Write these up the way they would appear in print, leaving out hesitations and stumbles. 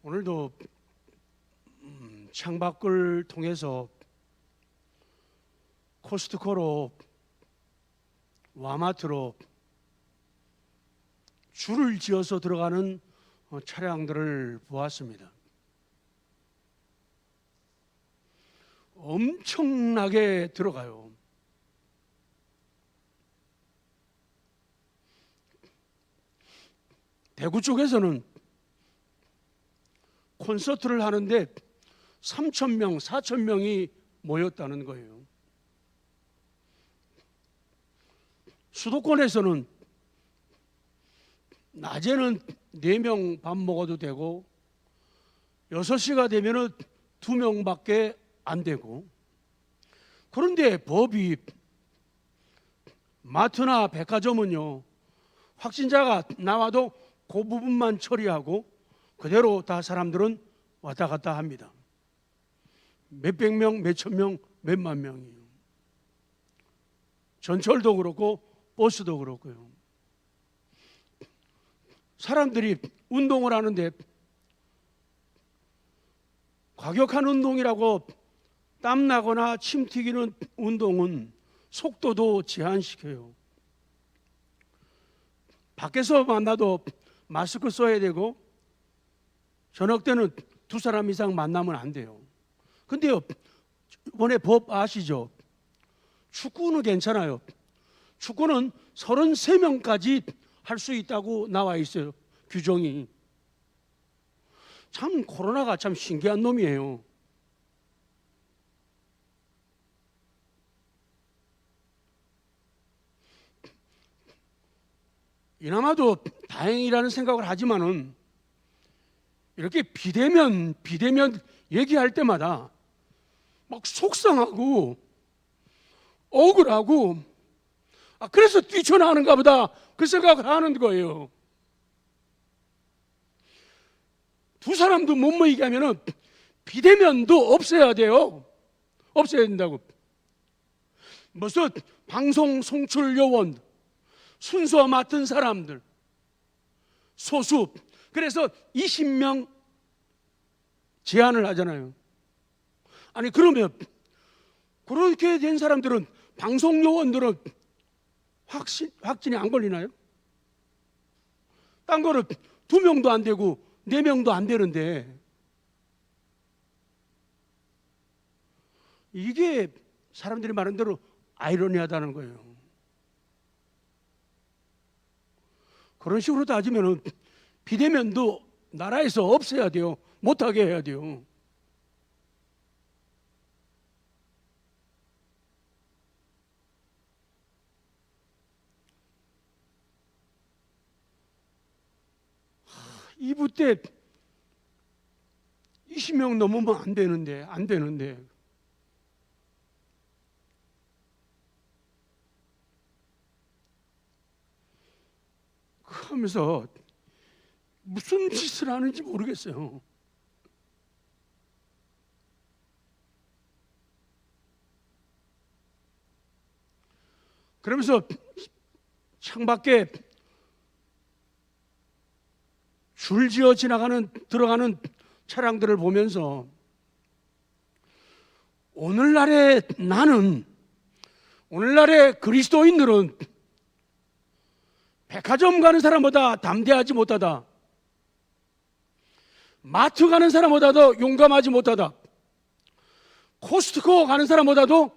오늘도 창밖을 통해서 코스트코로 와마트로 줄을 지어서 들어가는 차량들을 보았습니다. 엄청나게 들어가요. 대구 쪽에서는 콘서트를 하는데 3,000명, 4,000명이 모였다는 거예요. 수도권에서는 낮에는 4명 밥 먹어도 되고 6시가 되면은 2명밖에 안 되고, 그런데 법이 마트나 백화점은요, 확진자가 나와도 그 부분만 처리하고 그대로 다 사람들은 왔다 갔다 합니다. 몇백 명, 몇천 명, 몇만 명이에요. 전철도 그렇고 버스도 그렇고요. 사람들이 운동을 하는데 과격한 운동이라고 땀나거나 침 튀기는 운동은 속도도 제한시켜요. 밖에서 만나도 마스크 써야 되고 저녁 때는 2사람 이상 만나면 안 돼요. 근데요, 이번에 법 아시죠? 축구는 괜찮아요. 축구는 33명까지 할 수 있다고 나와 있어요, 규정이. 참 코로나가 참 신기한 놈이에요. 이나마도 다행이라는 생각을 하지만은 이렇게 비대면 얘기할 때마다 막 속상하고 억울하고, 그래서 뛰쳐나가는가 보다 그 생각을 하는 거예요. 2사람도 못 모이게 하면은 비대면도 없애야 돼요. 없애야 된다고. 무슨 방송 송출 요원, 순서 맡은 사람들, 소수, 그래서 20명 제한을 하잖아요. 아니 그러면 그렇게 된 사람들은, 방송 요원들은 확진이 안 걸리나요? 딴 거는 2명도 안 되고 4명도 안 되는데, 이게 사람들이 말하는 대로 아이러니하다는 거예요. 그런 식으로 따지면 비대면도 나라에서 없애야 돼요. 못하게 해야 돼요. 이부 때 20명 넘으면 안 되는데 하면서 무슨 짓을 하는지 모르겠어요. 그러면서 창밖에 줄지어 들어가는 차량들을 보면서 오늘날의 그리스도인들은 백화점 가는 사람보다 담대하지 못하다, 마트 가는 사람보다도 용감하지 못하다, 코스트코 가는 사람보다도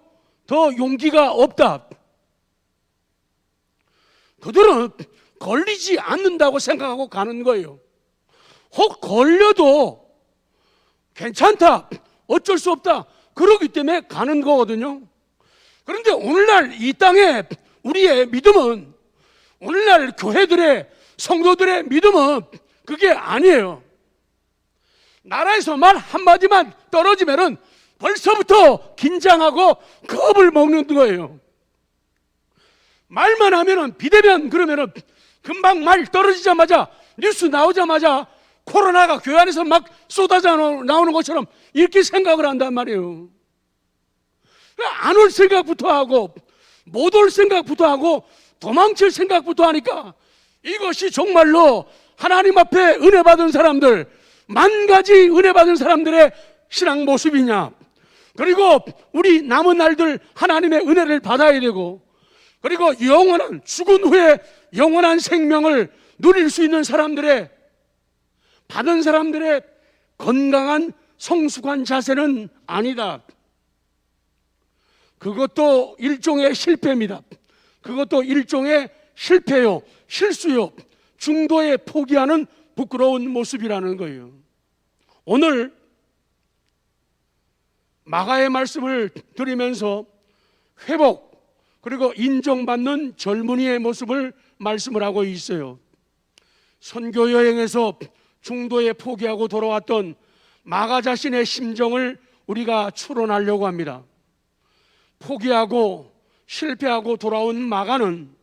더 용기가 없다. 그들은 걸리지 않는다고 생각하고 가는 거예요. 혹 걸려도 괜찮다, 어쩔 수 없다, 그러기 때문에 가는 거거든요. 그런데 오늘날 이 땅에 우리의 믿음은, 오늘날 교회들의 성도들의 믿음은 그게 아니에요. 나라에서 말 한마디만 떨어지면은 벌써부터 긴장하고 겁을 먹는 거예요. 말만 하면은 비대면 그러면은 금방 말 떨어지자마자, 뉴스 나오자마자 코로나가 교회 안에서 막 쏟아져 나오는 것처럼 이렇게 생각을 한단 말이에요. 안 올 생각부터 하고, 못 올 생각부터 하고, 도망칠 생각부터 하니까 이것이 정말로 하나님 앞에 은혜 받은 사람들, 만 가지 은혜 받은 사람들의 신앙 모습이냐? 그리고 우리 남은 날들 하나님의 은혜를 받아야 되고, 그리고 영원한, 죽은 후에 영원한 생명을 누릴 수 있는 사람들의, 받은 사람들의 건강한 성숙한 자세는 아니다. 그것도 일종의 실패입니다. 그것도 일종의 실패요, 실수요, 중도에 포기하는 부끄러운 모습이라는 거예요. 오늘 마가의 말씀을 들으면서 회복, 그리고 인정받는 젊은이의 모습을 말씀을 하고 있어요. 선교 여행에서 중도에 포기하고 돌아왔던 마가 자신의 심정을 우리가 추론하려고 합니다. 포기하고 실패하고 돌아온 마가는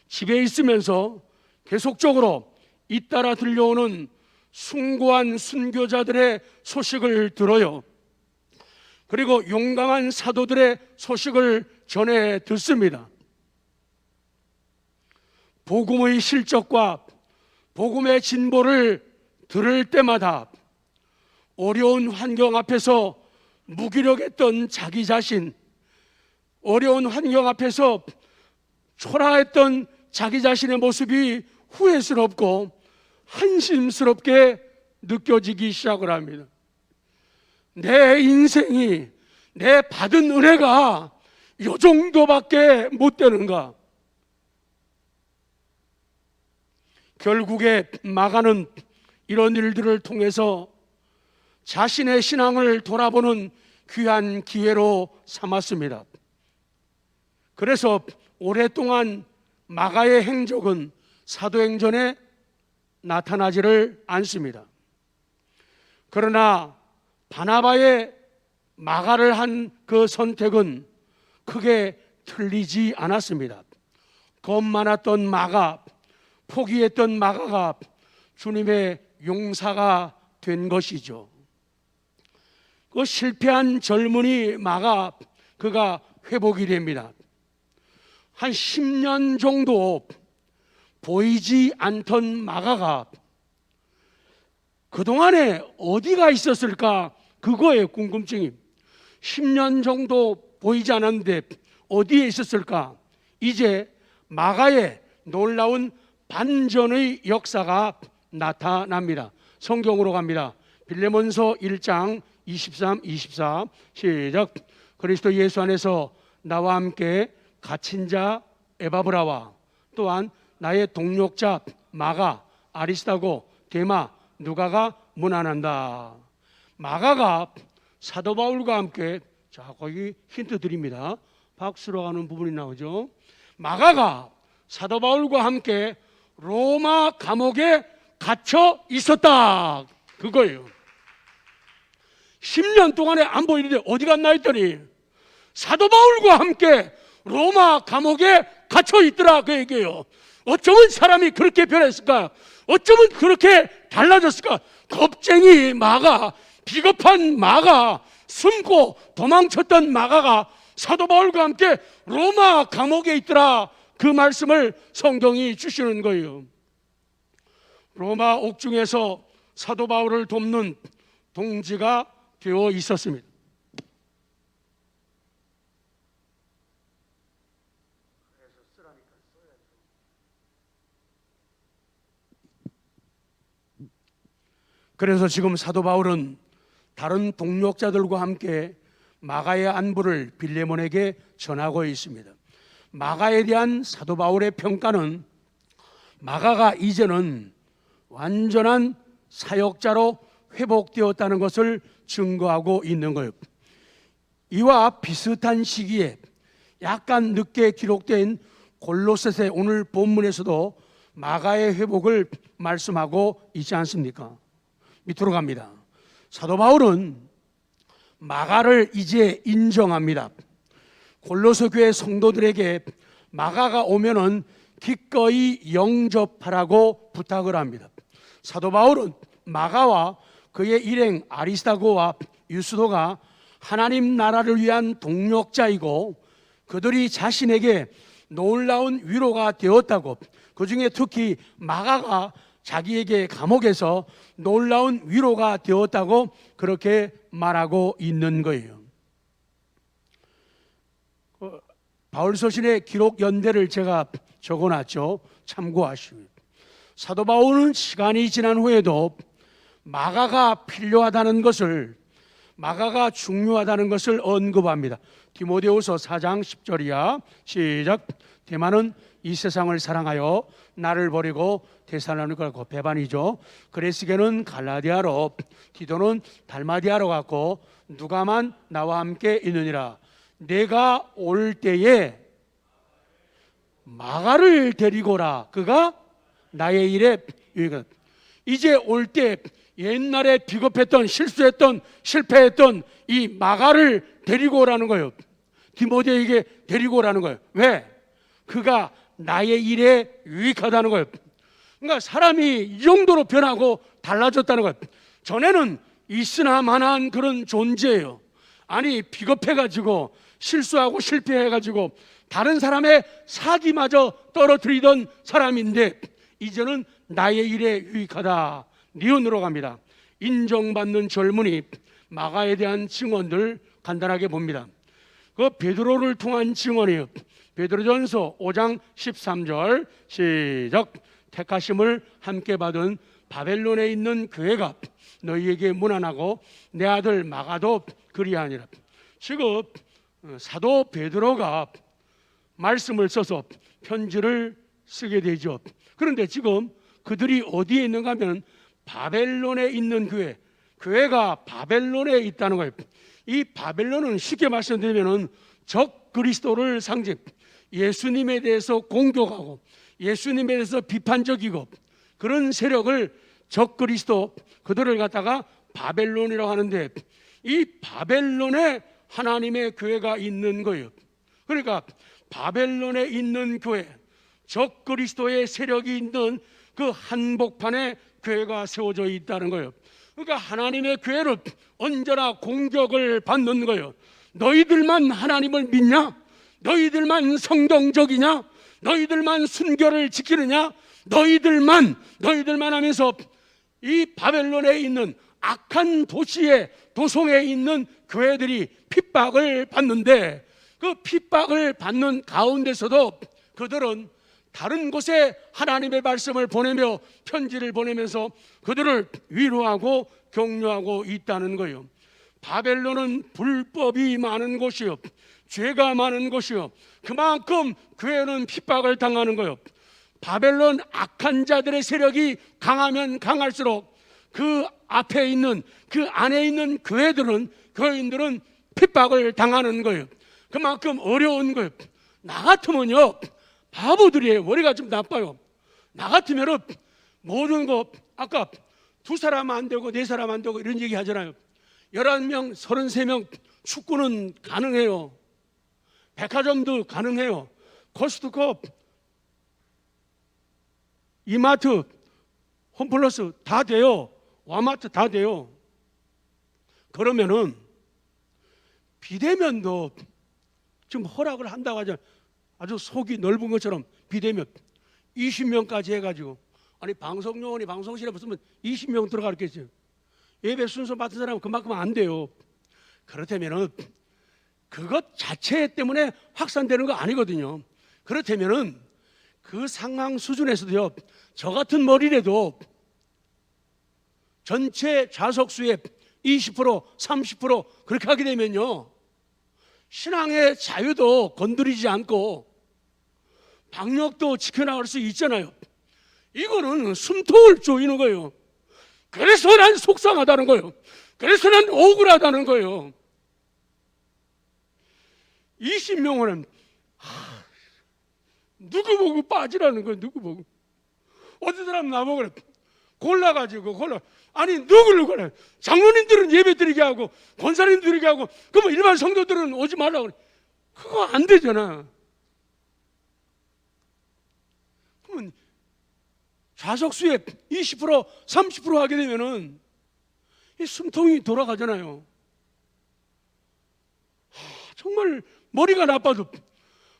집에 있으면서 계속적으로 잇따라 들려오는 숭고한 순교자들의 소식을 들어요. 그리고 용감한 사도들의 소식을 전해 듣습니다. 복음의 실적과 복음의 진보를 들을 때마다 어려운 환경 앞에서 무기력했던 자기 자신, 어려운 환경 앞에서 초라했던 자기 자신의 모습이 후회스럽고 한심스럽게 느껴지기 시작을 합니다. 내 인생이, 내 받은 은혜가 이 정도밖에 못 되는가? 결국에 마가는 이런 일들을 통해서 자신의 신앙을 돌아보는 귀한 기회로 삼았습니다. 그래서 오랫동안 마가의 행적은 사도행전에 나타나지를 않습니다. 그러나 바나바의 마가를 한 그 선택은 크게 틀리지 않았습니다. 겁 많았던 마가, 포기했던 마가가 주님의 용사가 된 것이죠. 그 실패한 젊은이 마가, 그가 회복이 됩니다. 한 10년 정도 보이지 않던 마가가 그동안에 어디가 있었을까? 그거에 궁금증이. 10년 정도 보이지 않았는데 어디에 있었을까? 이제 마가의 놀라운 반전의 역사가 나타납니다. 성경으로 갑니다. 빌레몬서 1장 23, 24 시작. 그리스도 예수 안에서 나와 함께 갇힌 자 에바브라와 또한 나의 동력자 마가, 아리스타고, 데마, 누가가 문안한다. 마가가 사도 바울과 함께, 자 거기 힌트 드립니다. 박수로 가는 부분이 나오죠. 마가가 사도 바울과 함께 로마 감옥에 갇혀 있었다. 그거예요. 10년 동안에 안 보이는데 어디 갔나 했더니 사도 바울과 함께 로마 감옥에 갇혀 있더라. 그 얘기예요. 어쩌면 사람이 그렇게 변했을까? 어쩌면 그렇게 달라졌을까? 겁쟁이 마가, 비겁한 마가, 숨고 도망쳤던 마가가 사도 바울과 함께 로마 감옥에 있더라. 그 말씀을 성경이 주시는 거예요. 로마 옥중에서 사도 바울을 돕는 동지가 되어 있었습니다. 그래서 지금 사도 바울은 다른 동력자들과 함께 마가의 안부를 빌레몬에게 전하고 있습니다. 마가에 대한 사도 바울의 평가는 마가가 이제는 완전한 사역자로 회복되었다는 것을 증거하고 있는 거예요. 이와 비슷한 시기에 약간 늦게 기록된 골로새서 오늘 본문에서도 마가의 회복을 말씀하고 있지 않습니까? 밑으로 갑니다. 사도 바울은 마가를 이제 인정합니다. 골로새 교회 성도들에게 마가가 오면은 기꺼이 영접하라고 부탁을 합니다. 사도 바울은 마가와 그의 일행 아리스타고와 유스도가 하나님 나라를 위한 동력자이고 그들이 자신에게 놀라운 위로가 되었다고, 그 중에 특히 마가가 자기에게 감옥에서 놀라운 위로가 되었다고 그렇게 말하고 있는 거예요. 바울서신의 기록 연대를 제가 적어놨죠. 참고하시면. 사도 바울은 시간이 지난 후에도 마가가 필요하다는 것을, 마가가 중요하다는 것을 언급합니다. 디모데후서 4장 10절이야. 시작. 데마는 이 세상을 사랑하여 나를 버리고 데살로니가로 베반이죠. 그레스게는 갈라디아로, 디도는 달마디아로 갔고 누가만 나와 함께 있느니라. 내가 올 때에 마가를 데리고라. 그가 나의 일에 유익하다. 이제 올 때 옛날에 비겁했던, 실수했던, 실패했던 이 마가를 데리고 오라는 거예요. 디모데에게 데리고 오라는 거예요. 왜? 그가 나의 일에 유익하다는 거예요. 그러니까 사람이 이 정도로 변하고 달라졌다는 거예요. 전에는 있으나 마나한 그런 존재예요. 아니, 비겁해가지고 실수하고 실패해가지고 다른 사람의 사기마저 떨어뜨리던 사람인데 이제는 나의 일에 유익하다. 니은으로 갑니다. 인정받는 젊은이 마가에 대한 증언들 간단하게 봅니다. 그 베드로를 통한 증언이에요. 베드로전서 5장 13절 시작. 택하심을 함께 받은 바벨론에 있는 교회가 너희에게 문안하고 내 아들 마가도 그리하니라. 지금 사도 베드로가 말씀을 써서 편지를 쓰게 되죠. 그런데 지금 그들이 어디에 있는가 하면 바벨론에 있는 교회, 교회가 바벨론에 있다는 거예요. 이 바벨론은 쉽게 말씀드리면 적 그리스도를 상징, 예수님에 대해서 공격하고 예수님에 대해서 비판적이고 그런 세력을 적 그리스도, 그들을 갖다가 바벨론이라고 하는데 이 바벨론에 하나님의 교회가 있는 거예요. 그러니까 바벨론에 있는 교회, 적 그리스도의 세력이 있는 그 한복판에 교회가 세워져 있다는 거예요. 그러니까 하나님의 교회를 언제나 공격을 받는 거예요. 너희들만 하나님을 믿냐? 너희들만 성경적이냐? 너희들만 순결을 지키느냐? 너희들만 하면서 이 바벨론에 있는 악한 도시의 도성에 있는 교회들이 핍박을 받는데 그 핍박을 받는 가운데서도 그들은 다른 곳에 하나님의 말씀을 보내며 편지를 보내면서 그들을 위로하고 격려하고 있다는 거예요. 바벨론은 불법이 많은 곳이요, 죄가 많은 곳이요, 그만큼 교회는 핍박을 당하는 거예요. 바벨론 악한 자들의 세력이 강하면 강할수록 그 앞에 있는, 그 안에 있는 교인들은 핍박을 당하는 거예요. 그만큼 어려운 거예요. 나 같으면요, 바보들이에요. 머리가 좀 나빠요. 나 같으면은 모든 거, 아까 2사람 안 되고 4사람 안 되고 이런 얘기 하잖아요. 11명, 33명 축구는 가능해요. 백화점도 가능해요. 코스트코, 이마트, 홈플러스 다 돼요. 와마트 다 돼요. 그러면은 비대면도 지금 허락을 한다고 하잖아요. 아주 속이 넓은 것처럼 비대면 20명까지 해가지고, 아니 방송요원이 방송실에 붙으면 20명 들어가겠죠. 예배 순서 맡은 사람은 그만큼 안 돼요. 그렇다면은 그것 자체 때문에 확산되는 거 아니거든요. 그렇다면은 그 상황 수준에서도요, 저 같은 머리라도 전체 좌석수의 20%, 30% 그렇게 하게 되면요, 신앙의 자유도 건드리지 않고 방역도 지켜나갈 수 있잖아요. 이거는 숨통을 조이는 거예요. 그래서 난 속상하다는 거예요. 그래서 난 억울하다는 거예요. 20명은 누구 보고 빠지라는 거예요. 누구 보고. 어떤 사람 나보고 그래, 골라가지고 아니 누구를 골라? 장로님들은 예배 드리게 하고 권사님 드리게 하고, 그러면 일반 성도들은 오지 말라고 그래. 그거 안 되잖아. 그러면 좌석수의 20%, 30% 하게 되면은 이 숨통이 돌아가잖아요. 정말 머리가 나빠도.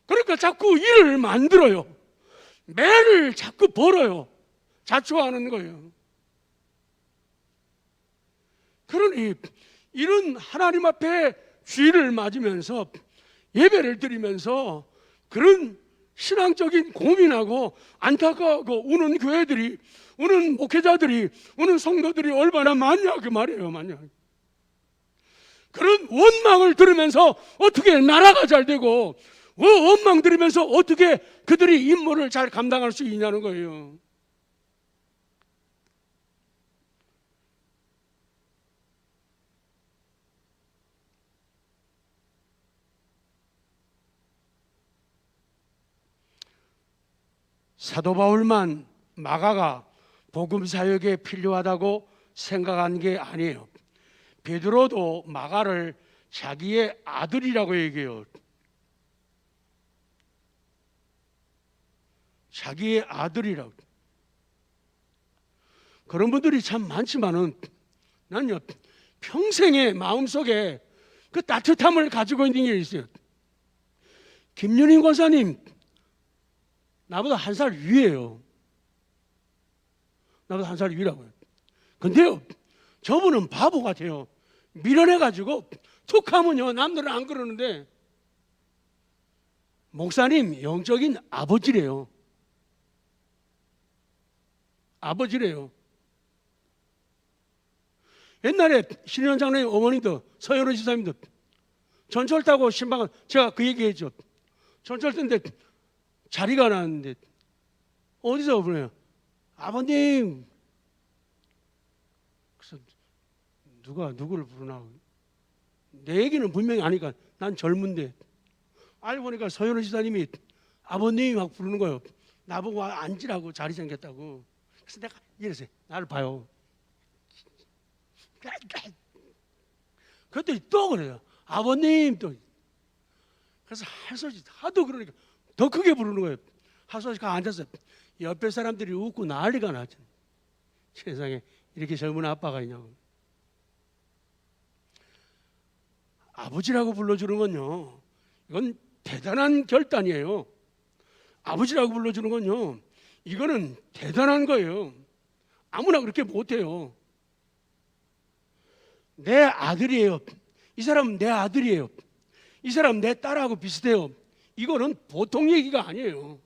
그러니까 자꾸 일을 만들어요. 매를 자꾸 벌어요. 자초하는 거예요. 그러니 이런 하나님 앞에 주일을 맞으면서 예배를 드리면서 그런 신앙적인 고민하고 안타까워하고 우는 교회들이, 우는 목회자들이, 우는 성도들이 얼마나 많냐 그 말이에요. 많냐. 그런 원망을 들으면서 어떻게 나라가 잘 되고, 원망 들으면서 어떻게 그들이 임무를 잘 감당할 수 있냐는 거예요. 사도 바울만 마가가 복음 사역에 필요하다고 생각한 게 아니에요. 베드로도 마가를 자기의 아들이라고 얘기해요. 자기의 아들이라고. 그런 분들이 참 많지만은 난요, 평생의 마음속에 그 따뜻함을 가지고 있는 게 있어요. 김윤인 권사님 나보다 한 살 위에요. 나보다 한 살 위라고요. 근데요, 저분은 바보 같아요. 밀어내가지고 툭 하면요, 남들은 안 그러는데 목사님 영적인 아버지래요. 아버지래요. 옛날에 신현 장로님 어머니도 서현우 지사님도 전철 타고 신방을, 제가 그 얘기했죠. 전철 탄데 자리가 나는데 어디서 부르냐, 아버님. 그래서 누가 누구를 부르나, 내 얘기는 분명히 아니까 난 젊은데, 알고 보니까 서현우 지사님이 아버님이 막 부르는 거예요. 나보고 앉으라고, 자리 생겼다고. 그래서 내가 이랬어요. 나를 봐요. 그랬더니 또 그래요. 아버님 또. 그래서 하소지 하도 그러니까 더 크게 부르는 거예요. 하소지가 앉아서 옆에 사람들이 웃고 난리가 나죠. 세상에 이렇게 젊은 아빠가 있냐고. 아버지라고 불러주는 건요, 이건 대단한 결단이에요. 아버지라고 불러주는 건요, 이거는 대단한 거예요. 아무나 그렇게 못해요. 내 아들이에요. 이 사람은 내 아들이에요. 이 사람 내 딸하고 비슷해요. 이거는 보통 얘기가 아니에요.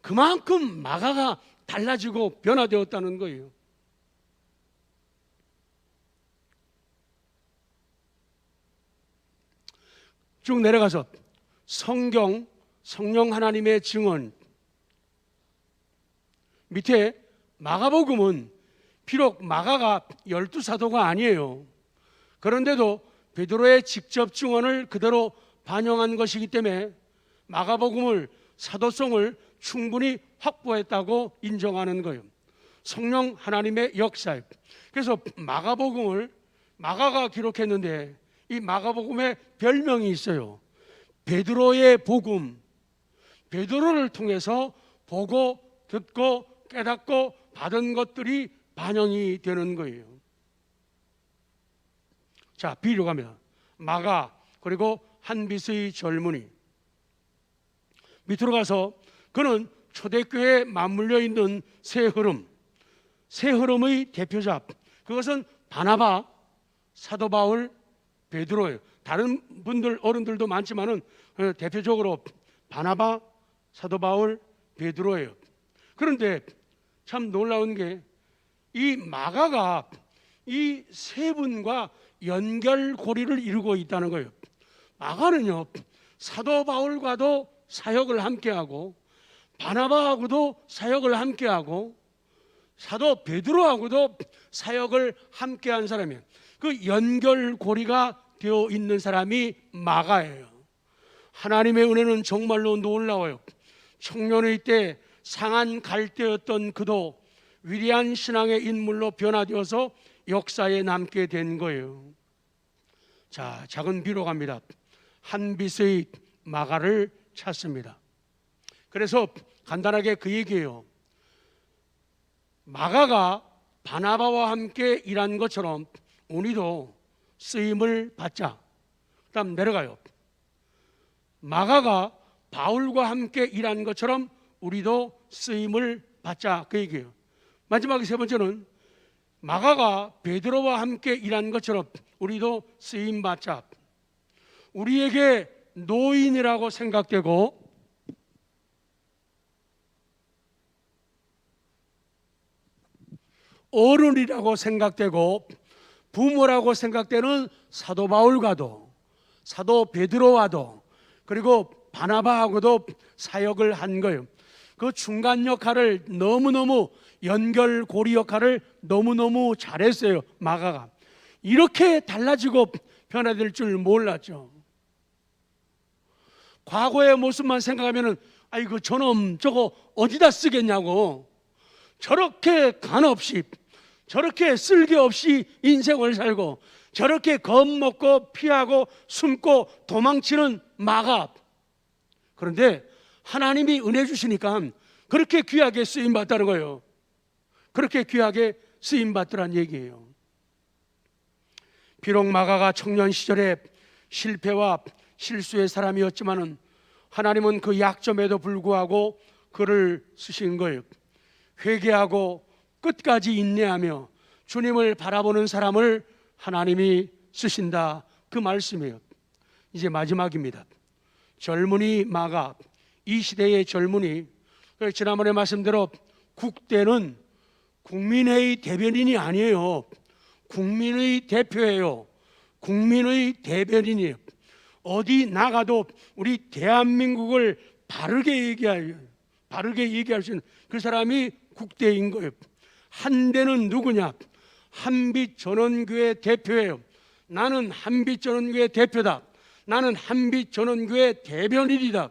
그만큼 마가가 달라지고 변화되었다는 거예요. 쭉 내려가서 성경, 성령 하나님의 증언 밑에 마가복음은 비록 마가가 12사도가 아니에요. 그런데도 베드로의 직접 증언을 그대로 반영한 것이기 때문에 마가복음을, 사도성을 충분히 확보했다고 인정하는 거예요. 성령 하나님의 역사. 그래서 마가복음을 마가가 기록했는데 이 마가복음에 별명이 있어요. 베드로의 복음. 베드로를 통해서 보고 듣고 깨닫고 받은 것들이 반영이 되는 거예요. 자, 비유로 가면 마가, 그리고 한비스의 젊은이. 밑으로 가서 그는 초대교회에 맞물려 있는 새 흐름, 새 흐름의 대표자, 그것은 바나바, 사도 바울, 베드로예요. 다른 분들, 어른들도 많지만은 대표적으로 바나바, 사도 바울, 베드로예요. 그런데 참 놀라운 게 이 마가가 이 세 분과 연결고리를 이루고 있다는 거예요. 마가는요, 사도 바울과도 사역을 함께하고, 바나바하고도 사역을 함께하고, 사도 베드로하고도 사역을 함께한 사람이에요. 그 연결고리가 되어 있는 사람이 마가예요. 하나님의 은혜는 정말로 놀라워요. 청년의 때 상한 갈대였던 그도 위대한 신앙의 인물로 변화되어서 역사에 남게 된 거예요. 자, 작은 비로 갑니다. 한빛의 마가를 찾습니다. 그래서 간단하게 그 얘기예요. 마가가 바나바와 함께 일한 것처럼 우리도 쓰임을 받자. 그다음 내려가요. 마가가 바울과 함께 일한 것처럼 우리도 쓰임을 받자 그 얘기예요. 마지막에 세 번째는 마가가 베드로와 함께 일한 것처럼 우리도 쓰임 받자. 우리에게 노인이라고 생각되고 어른이라고 생각되고 부모라고 생각되는 사도 바울과도 사도 베드로와도 그리고 바나바하고도 사역을 한 거예요. 그 중간 역할을 너무너무 연결고리 역할을 너무너무 잘했어요. 마가가 이렇게 달라지고 변화될 줄 몰랐죠. 과거의 모습만 생각하면은 아이고 저놈 저거 어디다 쓰겠냐고, 저렇게 간없이 저렇게 쓸데없이 인생을 살고 저렇게 겁먹고 피하고 숨고 도망치는 마가, 그런데 하나님이 은혜 주시니까 그렇게 귀하게 쓰임받다는 거예요. 그렇게 귀하게 쓰임받더란 얘기예요. 비록 마가가 청년 시절에 실패와 실수의 사람이었지만은 하나님은 그 약점에도 불구하고 그를 쓰신 거예요. 회개하고 끝까지 인내하며 주님을 바라보는 사람을 하나님이 쓰신다 그 말씀이에요. 이제 마지막입니다. 젊은이 마가, 이 시대의 젊은이, 지난번에 말씀대로 국대는 국민의 대변인이 아니에요. 국민의 대표예요. 국민의 대변인이에요. 어디 나가도 우리 대한민국을 바르게 얘기할 수 있는 그 사람이 국대인 거예요. 한대는 누구냐? 한빛전원교회 대표예요. 나는 한빛전원교회 대표다. 나는 한빛전원교회 대변인이다.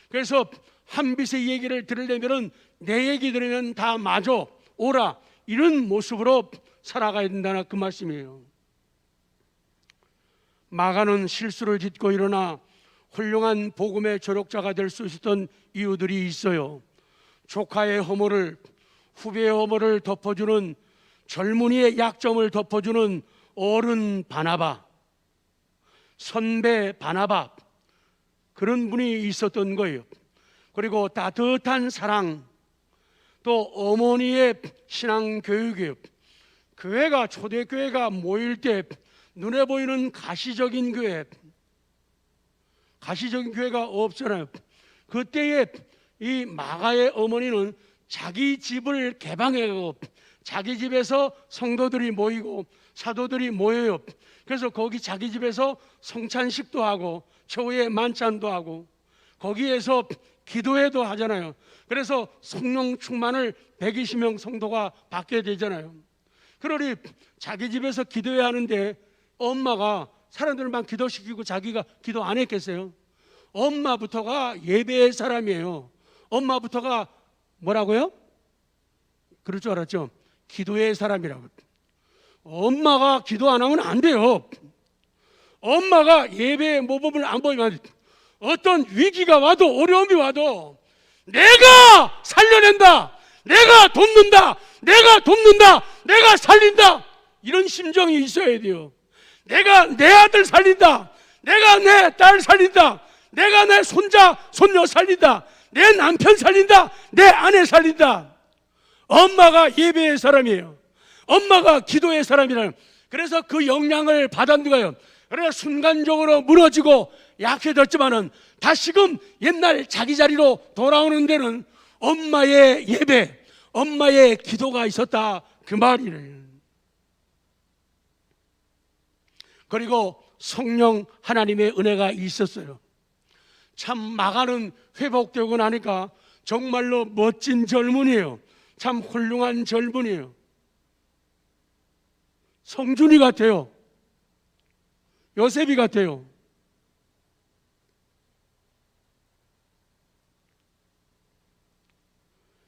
그래서 한빛의 얘기를 들으려면 내 얘기 들으면 다 맞아 오라, 이런 모습으로 살아가야 된다는 그 말씀이에요. 마가는 실수를 짓고 일어나 훌륭한 복음의 조력자가 될 수 있었던 이유들이 있어요. 조카의 허물을, 후배의 허물을 덮어주는, 젊은이의 약점을 덮어주는 어른 바나바, 선배 바나바, 그런 분이 있었던 거예요. 그리고 따뜻한 사랑, 또 어머니의 신앙 교육이에요. 교회가, 초대교회가 모일 때 눈에 보이는 가시적인 교회가 없잖아요. 그때에 이 마가의 어머니는 자기 집을 개방해요. 자기 집에서 성도들이 모이고 사도들이 모여요. 그래서 거기 자기 집에서 성찬식도 하고 최후의 만찬도 하고 거기에서 기도회도 하잖아요. 그래서 성령 충만을 120명 성도가 받게 되잖아요. 그러니 자기 집에서 기도회 하는데 엄마가 사람들만 기도시키고 자기가 기도 안 했겠어요? 엄마부터가 예배의 사람이에요. 엄마부터가 뭐라고요? 그럴 줄 알았죠? 기도의 사람이라고. 엄마가 기도 안 하면 안 돼요. 엄마가 예배의 모범을 안 보이면 어떤 위기가 와도 어려움이 와도 내가 살려낸다, 내가 돕는다, 내가 살린다, 이런 심정이 있어야 돼요. 내가 내 아들 살린다, 내가 내 딸 살린다, 내가 내 손자 손녀 살린다, 내 남편 살린다, 내 아내 살린다. 엄마가 예배의 사람이에요. 엄마가 기도의 사람이라는. 그래서 그 영향을 받아들여요. 그래서 순간적으로 무너지고 약해졌지만은 다시금 옛날 자기 자리로 돌아오는 데는 엄마의 예배, 엄마의 기도가 있었다 그 말이에요. 그리고 성령 하나님의 은혜가 있었어요. 참 마가는 회복되고 나니까 정말로 멋진 젊은이에요. 참 훌륭한 젊은이에요. 성준이 같아요. 요셉이 같아요.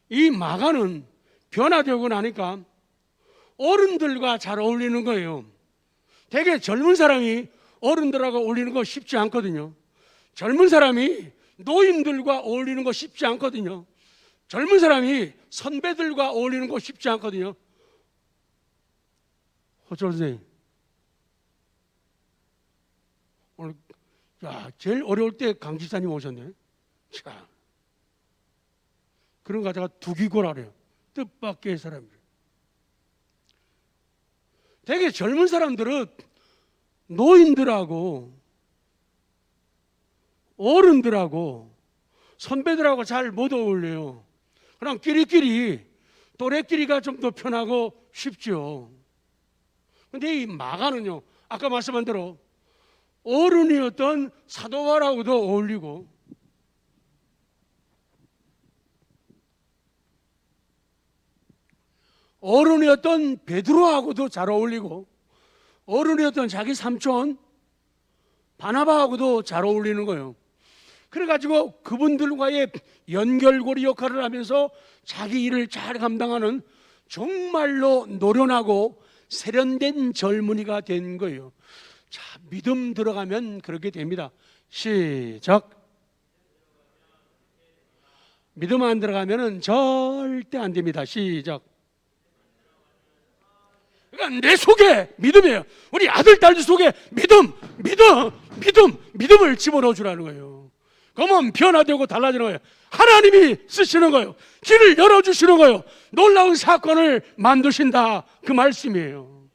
이 마가는 변화되고 나니까 어른들과 잘 어울리는 거예요. 되게 젊은 사람이 어른들하고 어울리는 거 쉽지 않거든요. 젊은 사람이 노인들과 어울리는 거 쉽지 않거든요. 젊은 사람이 선배들과 어울리는 거 쉽지 않거든요. 호철 선생님, 오늘 제일 어려울 때 강 집사님 오셨네. 참, 그런 거 갖다가 두기고라 그래요. 뜻밖의 사람들. 되게 젊은 사람들은 노인들하고 어른들하고 선배들하고 잘 못 어울려요. 그냥 끼리끼리 또래끼리가 좀 더 편하고 쉽죠. 근데 이 마가는요, 아까 말씀한 대로 어른이었던 사도바라고도 어울리고 어른이었던 베드로하고도 잘 어울리고 어른이었던 자기 삼촌 바나바하고도 잘 어울리는 거예요. 그래가지고 그분들과의 연결고리 역할을 하면서 자기 일을 잘 감당하는 정말로 노련하고 세련된 젊은이가 된 거예요. 자, 믿음 들어가면 그렇게 됩니다. 시작. 믿음 안 들어가면 절대 안 됩니다. 시작. 그러니까 내 속에 믿음이에요. 우리 아들, 딸들 속에 믿음을 집어넣어 주라는 거예요. 그러면 변화되고 달라지는 거예요. 하나님이 쓰시는 거예요. 길을 열어주시는 거예요. 놀라운 사건을 만드신다, 그 말씀이에요.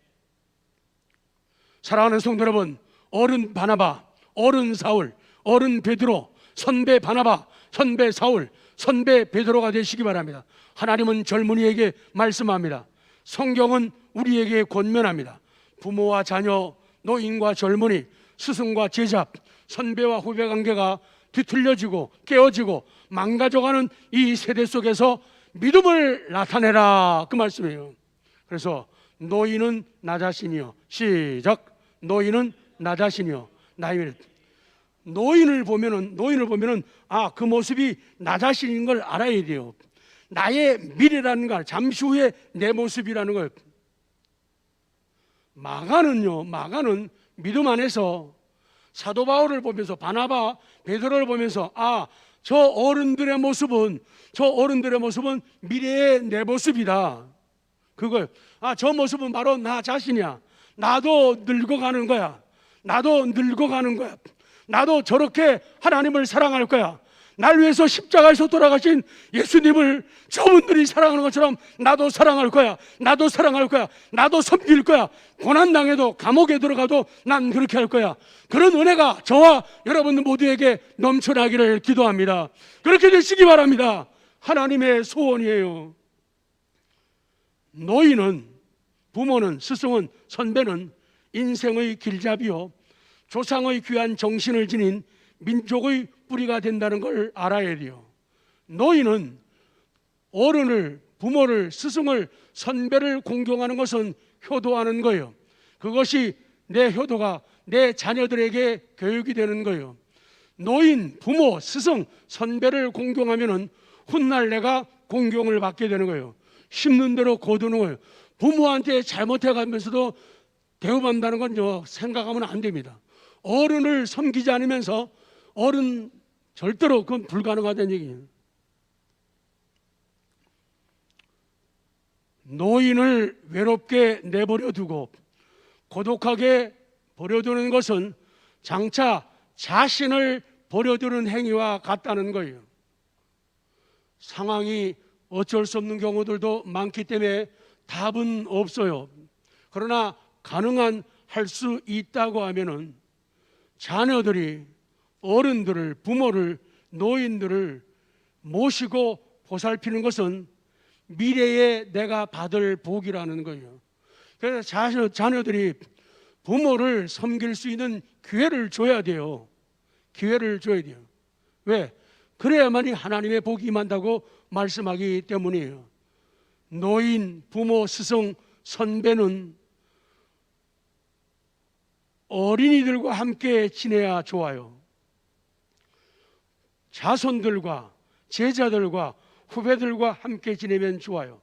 사랑하는 성도 여러분, 어른 바나바, 어른 사울, 어른 베드로, 선배 바나바, 선배 사울, 선배 베드로가 되시기 바랍니다. 하나님은 젊은이에게 말씀합니다. 성경은 우리에게 권면합니다. 부모와 자녀, 노인과 젊은이, 스승과 제자, 선배와 후배 관계가 뒤틀려지고 깨어지고 망가져가는 이 세대 속에서 믿음을 나타내라, 그 말씀이에요. 그래서 너희는 나 자신이요. 시작. 너희는 나 자신이요. 나의 노인을 보면은 그 모습이 나 자신인 걸 알아야 돼요. 나의 미래라는 걸, 잠시 후에 내 모습이라는 걸. 마가는 믿음 안에서 사도 바울을 보면서 바나바, 베드로를 보면서 저 어른들의 모습은 미래의 내 모습이다. 그걸 저 모습은 바로 나 자신이야. 나도 늙어가는 거야. 나도 저렇게 하나님을 사랑할 거야. 날 위해서 십자가에서 돌아가신 예수님을 저분들이 사랑하는 것처럼 나도 사랑할 거야. 나도 섬길 거야. 고난당해도 감옥에 들어가도 난 그렇게 할 거야. 그런 은혜가 저와 여러분들 모두에게 넘쳐나기를 기도합니다. 그렇게 되시기 바랍니다. 하나님의 소원이에요. 노인은, 부모는, 스승은, 선배는 인생의 길잡이요, 조상의 귀한 정신을 지닌 민족의 뿌리가 된다는 걸 알아야 돼요. 노인은 어른을, 부모를, 스승을, 선배를 공경하는 것은 효도하는 거예요. 그것이 내 효도가 내 자녀들에게 교육이 되는 거예요. 노인, 부모, 스승, 선배를 공경하면은 훗날 내가 공경을 받게 되는 거예요. 심는 대로 거두는 거예요. 부모한테 잘못해가면서도 대우받는다는 건요, 생각하면 안 됩니다. 어른을 섬기지 않으면서 어른 절대로 그건 불가능하다는 얘기예요. 노인을 외롭게 내버려 두고 고독하게 버려두는 것은 장차 자신을 버려두는 행위와 같다는 거예요. 상황이 어쩔 수 없는 경우들도 많기 때문에 답은 없어요. 그러나 가능한 할 수 있다고 하면은 자녀들이 어른들을, 부모를, 노인들을 모시고 보살피는 것은 미래에 내가 받을 복이라는 거예요. 그래서 자녀들이 부모를 섬길 수 있는 기회를 줘야 돼요. 왜? 그래야만이 하나님의 복이 임한다고 말씀하기 때문이에요. 노인, 부모, 스승, 선배는 어린이들과 함께 지내야 좋아요. 자손들과 제자들과 후배들과 함께 지내면 좋아요.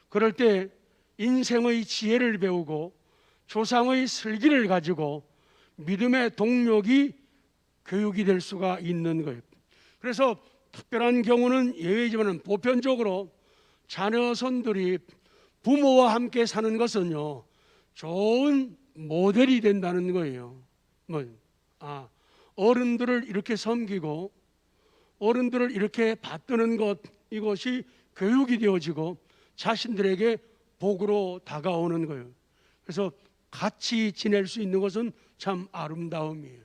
그럴 때 인생의 지혜를 배우고 조상의 슬기를 가지고 믿음의 동력이 교육이 될 수가 있는 거예요. 그래서 특별한 경우는 예외이지만 보편적으로 자녀손들이 부모와 함께 사는 것은요, 좋은 모델이 된다는 거예요. 어른들을 이렇게 섬기고 어른들을 이렇게 받드는 것, 이것이 교육이 되어지고 자신들에게 복으로 다가오는 거예요. 그래서 같이 지낼 수 있는 것은 참 아름다움이에요.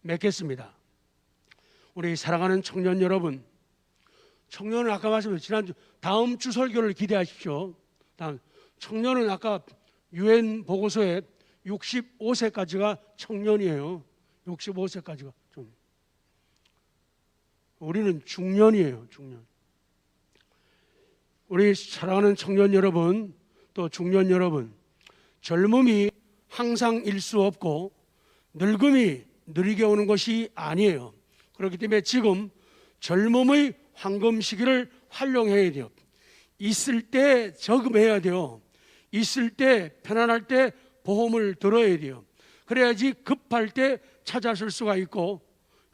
맺겠습니다. 우리 사랑하는 청년 여러분, 청년은 아까 말씀드렸죠. 지난주 다음 주 설교를 기대하십시오. 청년은 아까 유엔 보고서에 65세까지가 청년이에요. 65세까지가 우리는 중년이에요. 중년. 우리 사랑하는 청년 여러분, 또 중년 여러분, 젊음이 항상 일 수 없고 늙음이 느리게 오는 것이 아니에요. 그렇기 때문에 지금 젊음의 황금 시기를 활용해야 돼요. 있을 때 저금해야 돼요. 있을 때, 편안할 때 보험을 들어야 돼요. 그래야지 급할 때 찾아설 수가 있고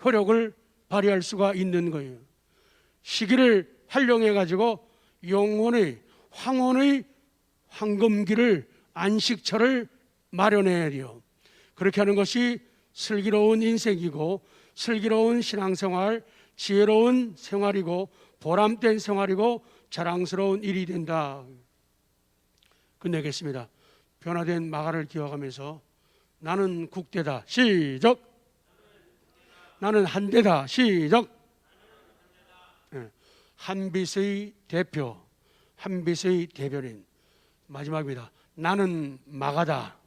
효력을 발휘할 수가 있는 거예요. 시기를 활용해 가지고 영혼의 황혼의 황금기를, 안식처를 마련해야 돼요. 그렇게 하는 것이 슬기로운 인생이고 슬기로운 신앙생활, 지혜로운 생활이고 보람된 생활이고 자랑스러운 일이 된다. 끝내겠습니다. 변화된 마가를 기억하면서 나는 국대다. 시작. 나는 한대다. 시작. 한빛의 대표, 한빛의 대변인. 마지막입니다. 나는 마가다.